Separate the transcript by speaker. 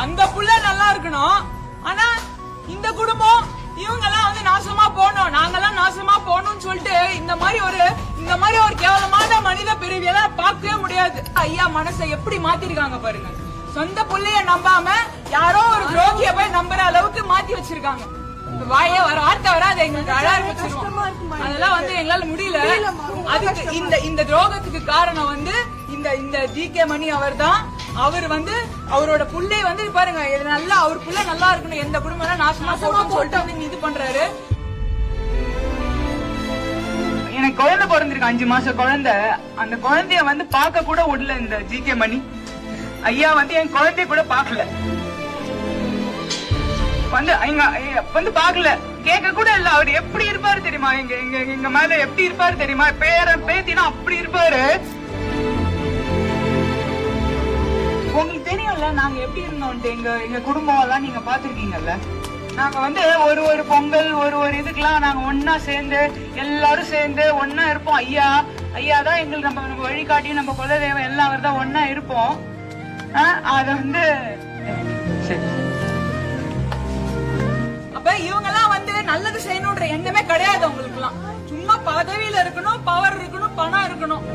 Speaker 1: அந்த புள்ள நல்லா இருக்கணும். ஆனா இந்த குடும்பம் இவங்க எல்லாம் வந்து நாசமா போகணும், நாங்கெல்லாம் நாசமா போகணும்னு சொல்லிட்டு இந்த மாதிரி ஒரு கேவலமான மனித பிரிவியெல்லாம் பார்க்கவே முடியாது. ஐயா மனசை எப்படி மாத்திருக்காங்க பாருங்க. சொந்த புள்ளைய நம்பாம யாரோ ஒரு துரோகிய போய் நம்புற அளவுக்கு மாத்தி வச்சிருக்காங்க. வாயே வர வார்த்தை வராது, எங்களுக்கு அழ ஆரம்பிச்சிருவோம். அதெல்லாம் வந்து எங்களால முடியல. அதுக்கு இந்த துரோகத்துக்கு காரணம் வந்து இந்த ஜி.கே. மணி அவர் தான். அவர் வந்து அவரோட புள்ளை வந்து பாருங்க, நல்லா அவர் புள்ள நல்லா இருக்கணும், எந்த குடும்பம் நாசமா போகணும்னு சொல்லிட்டு அவங்க இது பண்றாரு. எனக்கு குழந்தை பிறந்திருக்கு, 5 மாசம் குழந்தை. அந்த குழந்தைய வந்து பார்க்க கூட விடல இந்த ஜி.கே. மணி ஐயா. வந்து என் குழந்தைய கூட பாக்கல, வந்து பாக்கல, கேட்க கூட இல்ல. அவர் எப்படி இருப்பாரு தெரியுமா, எங்க மேல எப்படி இருப்பாரு தெரியுமா, பேரன் பேத்தினா அப்படி இருப்பாரு. உங்களுக்கு தெரியும்ல நாங்க எப்படி இருந்தோம்ட்டு. எங்க குடும்பம் எல்லாம் நீங்க பாத்துருக்கீங்கல்ல. நாங்க வந்து ஒரு பொங்கல் ஒரு இதுக்கெல்லாம் நாங்க ஒன்னா சேர்ந்து எல்லாரும் சேர்ந்து ஒன்னா இருப்போம். ஐயா தான் எங்களுக்கு நம்ம வழிகாட்டி, நம்ம குலதெய்வம் எல்லாம் அவர் தான் ஒன்னா இருப்போம். அது வந்து அப்ப இவங்க எல்லாம் வந்து நல்லது செய்யணும்ன்ற எண்ணமே கிடையாது அவங்களுக்கு எல்லாம். சும்மா பதவியில இருக்கணும், பவர் இருக்கணும், பணம் இருக்கணும்.